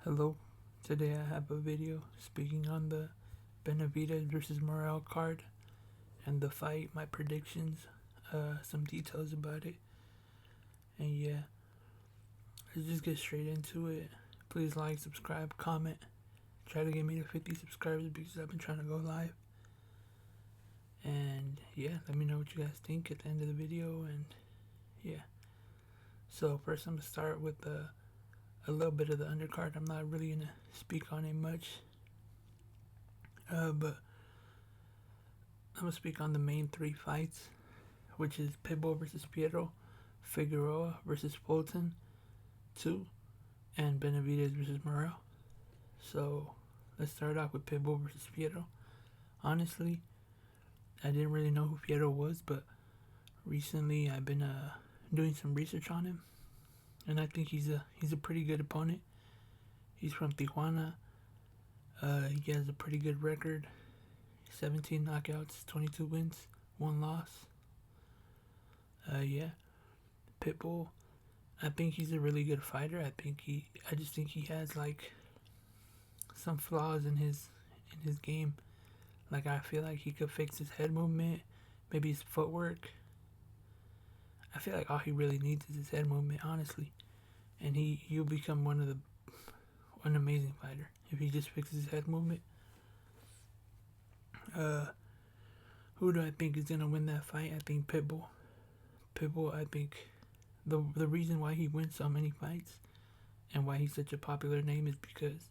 Hello, today I have a video speaking on the BENAVIDEZ versus Morel card and the fight, my predictions, some details about it, and yeah, let's just get straight into it. Please like, subscribe, comment, try to get me to 50 subscribers because I've been trying to go live, and yeah, let me know what you guys think at the end of the video, and yeah. So first I'm going to start with a little bit of the undercard. I'm not really gonna speak on it much, but I'm gonna speak on the main three fights, which is Pitbull versus Pietro, Figuroa versus Fton 2, and BENAVIDEZ versus Morel. So let's start off with Pitbull versus Pietro. Honestly, I didn't really know who Pietro was, but recently I've been doing some research on him, and I think he's a pretty good opponent. He's from Tijuana. He has a pretty good record: 17 knockouts, 22 wins, 1 loss. Yeah, Pitbull. I think he's a really good fighter. I just think he has like some flaws in his game. Like I feel like he could fix his head movement, maybe his footwork. I feel like all he really needs is his head movement, honestly, and he'll become an amazing fighter if he just fixes his head movement. Who do I think is gonna win that fight? I think Pitbull. Pitbull, I think the reason why he wins so many fights and why he's such a popular name is because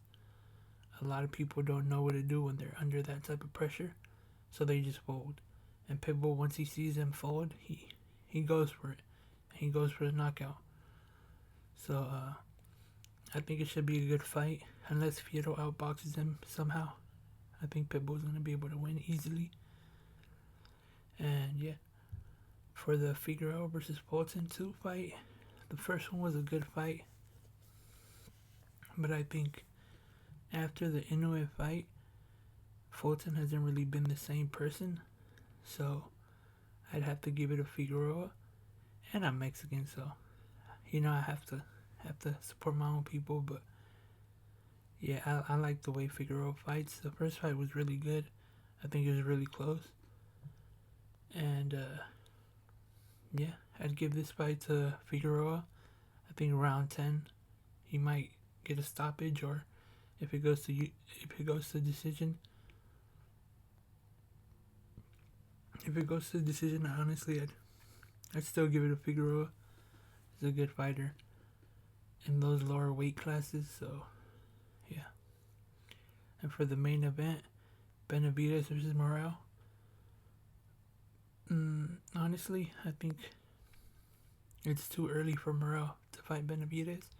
a lot of people don't know what to do when they're under that type of pressure, so they just fold. And Pitbull, once he sees them fold, he goes for it. He goes for the knockout. So I think it should be a good fight, unless Fito outboxes him somehow. I think Pitbull's gonna be able to win easily. And yeah, for the Figuroa versus Fton 2 fight, the first one was a good fight, but I think after the Inoue fight, Fton hasn't really been the same person, so I'd have to give it a Figueroa, and I'm Mexican, so I have to support my own people. But yeah, I like the way Figueroa fights. The first fight was really good. I think it was really close, and yeah, I'd give this fight to Figueroa. I think round 10, he might get a stoppage, or if it goes to decision. If it goes to decision, honestly, I'd still give it to Figueroa. He's a good fighter in those lower weight classes, so yeah. And for the main event, BENAVIDEZ versus Morel. Honestly, I think it's too early for Morel to fight BENAVIDEZ,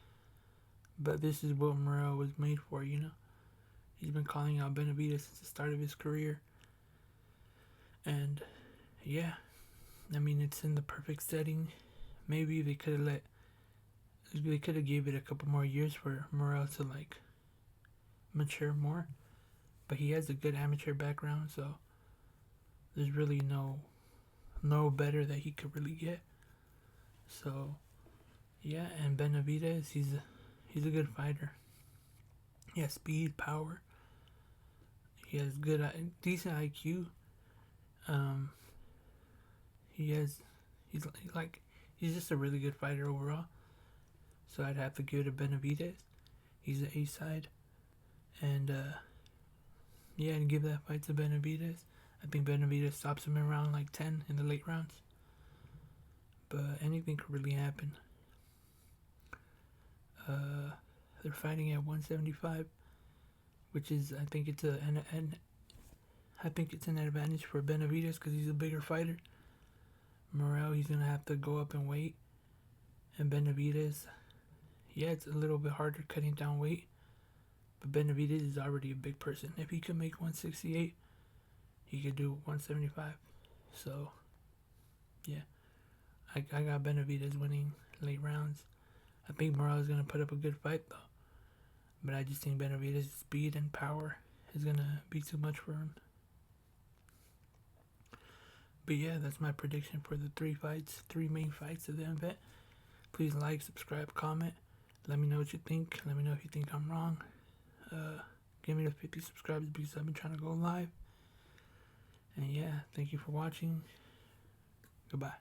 but this is what Morel was made for, He's been calling out BENAVIDEZ since the start of his career. And yeah, I mean, it's in the perfect setting. Maybe they could have gave it a couple more years for Morel to like mature more, but he has a good amateur background, so there's really no better that he could really get. So yeah, and BENAVIDEZ, he's a good fighter. He has speed, power. He has decent IQ. He's just a really good fighter overall. So I'd have to give it to BENAVIDEZ. He's the A side, and yeah, I'd give that fight to BENAVIDEZ. I think BENAVIDEZ stops him in round like 10 in the late rounds, but anything could really happen. They're fighting at 175, which is I think it's an advantage for BENAVIDEZ because he's a bigger fighter. Morel, he's gonna have to go up in weight, and BENAVIDEZ, yeah, it's a little bit harder cutting down weight, but BENAVIDEZ is already a big person. If he could make 168, he could do 175. So yeah, I got BENAVIDEZ winning late rounds. I think Morel is gonna put up a good fight though, but I just think BENAVIDEZ's speed and power is gonna be too much for him. But yeah, that's my prediction for the three main fights of the event. Please like, subscribe, comment. Let me know what you think. Let me know if you think I'm wrong. Give me the 50 subscribers because I've been trying to go live. And yeah, thank you for watching. Goodbye.